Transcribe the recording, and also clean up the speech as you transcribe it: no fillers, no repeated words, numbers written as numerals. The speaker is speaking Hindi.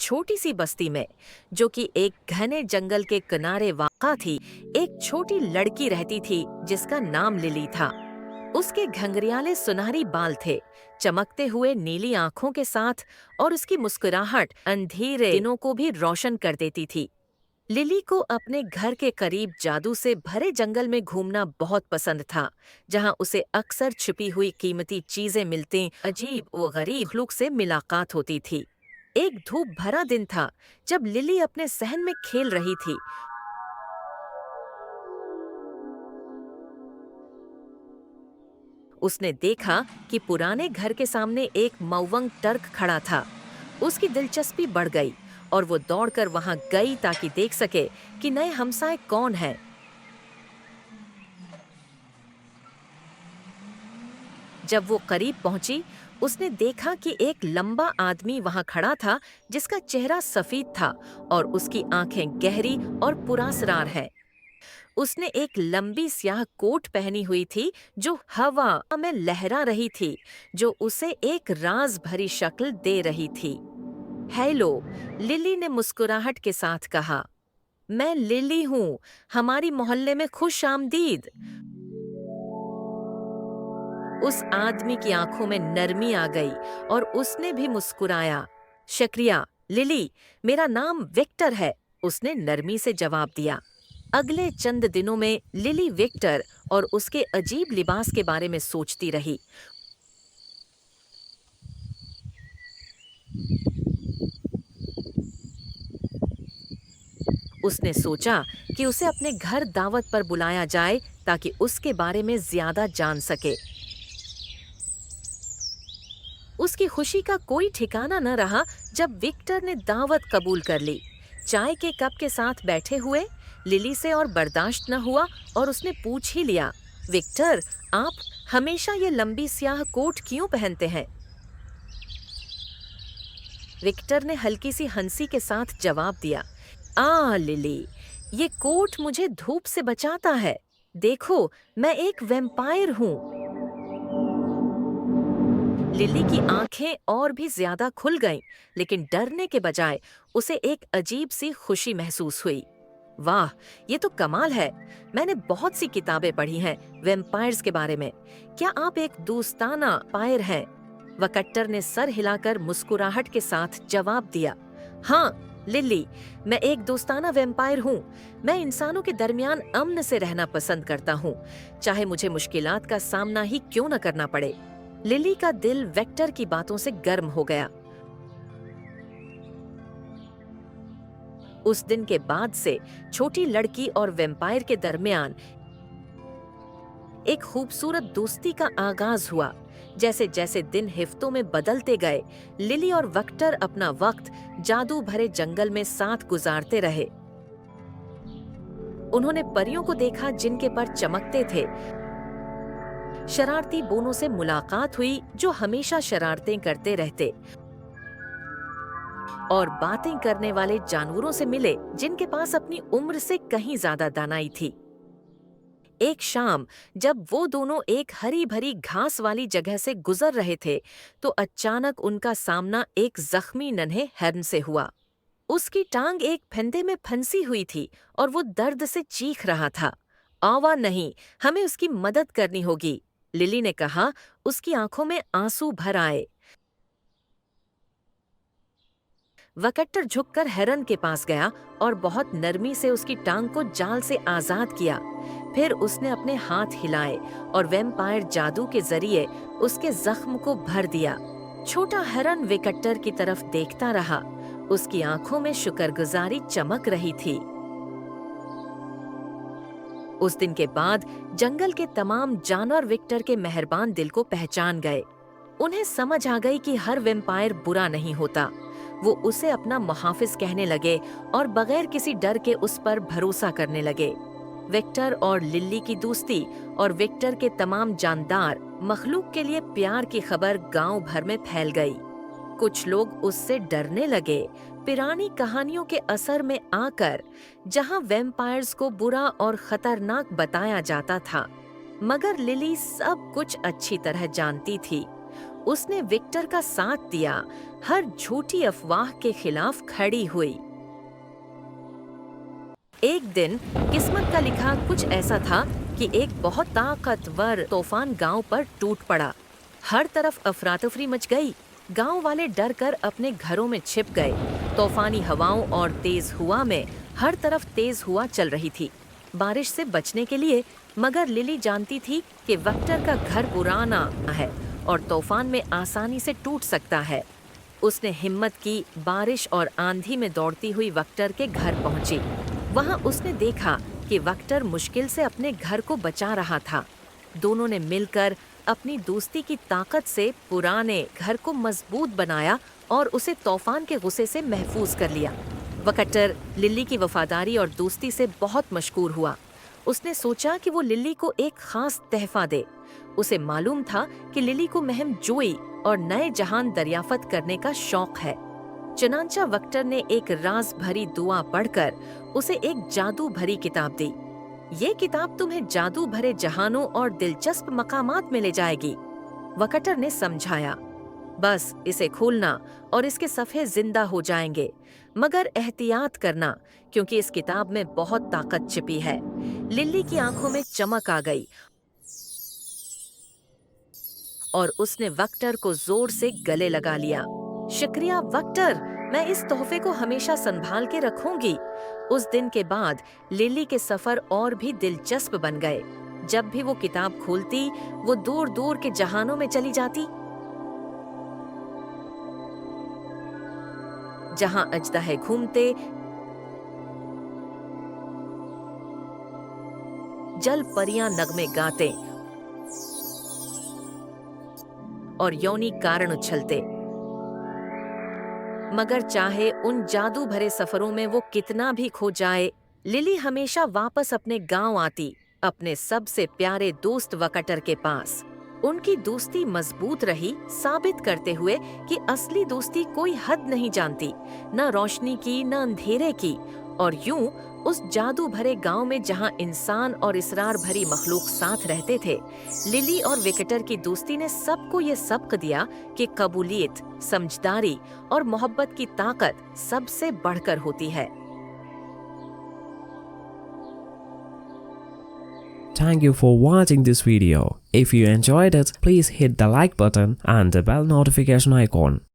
छोटी सी बस्ती में, जो कि एक घने जंगल के किनारे वाक़ा थी, एक छोटी लड़की रहती थी जिसका नाम लिली था। उसके घंघरियाले सुनहरी बाल थे, चमकते हुए नीली आंखों के साथ, और उसकी मुस्कुराहट अंधेरे दिनों को भी रोशन कर देती थी। लिली को अपने घर के करीब जादू से भरे जंगल में घूमना बहुत पसंद था, जहां उसे अक्सर छिपी हुई कीमती चीजें मिलती, अजीब और गरीब मखलूक से मुलाकात होती थी। एक धूप भरा दिन था जब लिली अपने सहन में खेल रही थी। उसने देखा कि पुराने घर के सामने एक मऊवंग टर्क खड़ा था। उसकी दिलचस्पी बढ़ गई और वो दौड़कर वहां गई ताकि देख सके कि नए हमसाए कौन हैं। जब वो करीब पहुंची, उसने देखा कि एक लंबा आदमी वहां खड़ा था जिसका चेहरा सफेद था और उसकी आंखें गहरी और पुरस्कार हैं। उसने एक लंबी स्याह कोट पहनी हुई थी जो हवा में लहरा रही थी, जो उसे एक राज भरी शक्ल दे रही थी। हेलो, लिली ने मुस्कुराहट के साथ कहा। मैं लिली हूँ, हमारी मोहल्ले में खुश आमदीद। उस आदमी की आंखों में नरमी आ गई और उसने भी मुस्कुराया। शुक्रिया लिली, मेरा नाम विक्टर है, उसने नरमी से जवाब दिया। अगले चंद दिनों में लिली विक्टर और उसके अजीब लिबास के बारे में सोचती रही। उसने सोचा कि उसे अपने घर दावत पर बुलाया जाए ताकि उसके बारे में ज्यादा जान सके। उसकी खुशी का कोई ठिकाना न रहा जब विक्टर ने दावत कबूल कर ली। चाय के कप के साथ बैठे हुए लिली से और बर्दाश्त न हुआ और उसने पूछ ही लिया, विक्टर, आप हमेशा ये लंबी स्याह कोट क्यों पहनते हैं? विक्टर ने हल्की सी हंसी के साथ जवाब दिया, लिली, ये कोट मुझे धूप से बचाता है। देखो, मैं एक वैम्पायर हूँ। लिली की आंखें और भी ज्यादा खुल गईं, लेकिन डरने के बजाय उसे एक अजीब सी खुशी महसूस हुई। वाह, ये तो कमाल है। मैंने बहुत सी किताबें पढ़ी हैं वैम्पायर्स के बारे में। क्या आप एक दोस्ताना पायर हैं? वकट्टर ने सर हिलाकर मुस्कुराहट के साथ जवाब दिया। हाँ लिली, मैं एक दोस्ताना वैम्पायर हूँ। मैं इंसानों के दरमियान अमन से रहना पसंद करता हूँ, चाहे मुझे मुश्किलात का सामना ही क्यों न करना पड़े। लिली का दिल वेक्टर की बातों से गर्म हो गया। उस दिन के बाद से छोटी लड़की और वैम्पायर के दरमियान एक खूबसूरत दोस्ती का आगाज हुआ। जैसे जैसे दिन हिफ्तों में बदलते गए, लिली और वेक्टर अपना वक्त जादू भरे जंगल में साथ गुजारते रहे। उन्होंने परियों को देखा जिनके पर चमकते थे, शरारती बोनों से मुलाकात हुई जो हमेशा शरारतें करते रहते, और बातें करने वाले जानवरों से मिले जिनके पास अपनी उम्र से कहीं ज्यादा दानाई थी। एक शाम जब वो दोनों एक हरी भरी घास वाली जगह से गुजर रहे थे, तो अचानक उनका सामना एक जख्मी नन्हे हिरन से हुआ। उसकी टांग एक फंदे में फंसी हुई थी और वो दर्द से चीख रहा था। आवा नहीं, हमें उसकी मदद करनी होगी, लिली ने कहा, उसकी आंखों में आंसू भर आए। वकट्टर झुककर हिरन के पास गया और बहुत नरमी से उसकी टांग को जाल से आजाद किया। फिर उसने अपने हाथ हिलाए और वैम्पायर जादू के जरिए उसके जख्म को भर दिया। छोटा हिरन वकट्टर की तरफ देखता रहा। उसकी आंखों में शुक्रगुजारी चमक रही थी। उस दिन के बाद जंगल के तमाम जानवर विक्टर के मेहरबान दिल को पहचान गए। उन्हें समझ आ गई कि हर वैम्पायर बुरा नहीं होता। वो उसे अपना मुहाफिज कहने लगे और बगैर किसी डर के उस पर भरोसा करने लगे। विक्टर और लिली की दोस्ती और विक्टर के तमाम जानदार मखलूक के लिए प्यार की खबर गांव भर में फैल गई। कुछ लोग उससे डरने लगे, पुरानी कहानियों के असर में आकर, जहां वैम्पायर्स को बुरा और खतरनाक बताया जाता था। मगर लिली सब कुछ अच्छी तरह जानती थी। उसने विक्टर का साथ दिया, हर झूठी अफवाह के खिलाफ खड़ी हुई। एक दिन किस्मत का लिखा कुछ ऐसा था कि एक बहुत ताकतवर तूफान गांव पर टूट पड़ा। हर तरफ अफरा-तफरी मच गई। गांव वाले डर कर अपने घरों में छिप गए। तूफानी हवाओं और तेज हुआ में हर तरफ तेज हुआ चल रही थी बारिश से बचने के लिए, मगर लिली जानती थी कि विक्टर का घर पुराना है और तूफान में आसानी से टूट सकता है। उसने हिम्मत की, बारिश और आंधी में दौड़ती हुई विक्टर के घर पहुंची। वहां उसने देखा कि विक्टर मुश्किल से अपने घर को बचा रहा था। दोनों ने मिलकर अपनी दोस्ती की ताकत से पुराने घर को मजबूत बनाया और उसे तूफान के गुस्से से महफूज कर लिया। विक्टर लिली की वफादारी और दोस्ती से बहुत मशहूर हुआ। उसने सोचा कि वो लिली को एक खास तोहफा दे। उसे मालूम था कि लिली को महम जोई और नए जहान दरियाफत करने का शौक है। चुनांचा विक्टर ने एक राज भरी दुआ पढ़कर उसे एक जादू भरी किताब दी। ये किताब तुम्हें जादू भरे जहानों और दिलचस्प मकामात में ले जाएगी, विक्टर ने समझाया। बस इसे खोलना और इसके सफ़े जिंदा हो जाएंगे, मगर एहतियात करना क्योंकि इस किताब में बहुत ताकत छिपी है। लिली की आंखों में चमक आ गई और उसने विक्टर को जोर से गले लगा लिया। शुक्रिया विक्टर, मैं इस तोहफे को हमेशा संभाल के रखूंगी। उस दिन के बाद लिली के सफर और भी दिलचस्प बन गए। जब भी वो किताब खोलती, वो दूर दूर के जहानों में चली जाती, जहां अजदहे घूमते, जल परियां नगमे गाते और यौनी कारण उछलते। मगर चाहे उन जादू भरे सफरों में वो कितना भी खो जाए, लिली हमेशा वापस अपने गांव आती, अपने सबसे प्यारे दोस्त विक्टर के पास। उनकी दोस्ती मजबूत रही, साबित करते हुए कि असली दोस्ती कोई हद नहीं जानती, न रोशनी की न अंधेरे की। और यूं उस जादू भरे गांव में जहां इंसान और इसरार भरी मखलूक साथ रहते थे, लिली और विक्टर की दोस्ती ने सबको ये सबक दिया कि कबूलियत, समझदारी और मोहब्बत की ताकत सबसे बढ़कर होती है। Thank you for watching this video. If you enjoyed it, please hit the like button and the bell notification icon.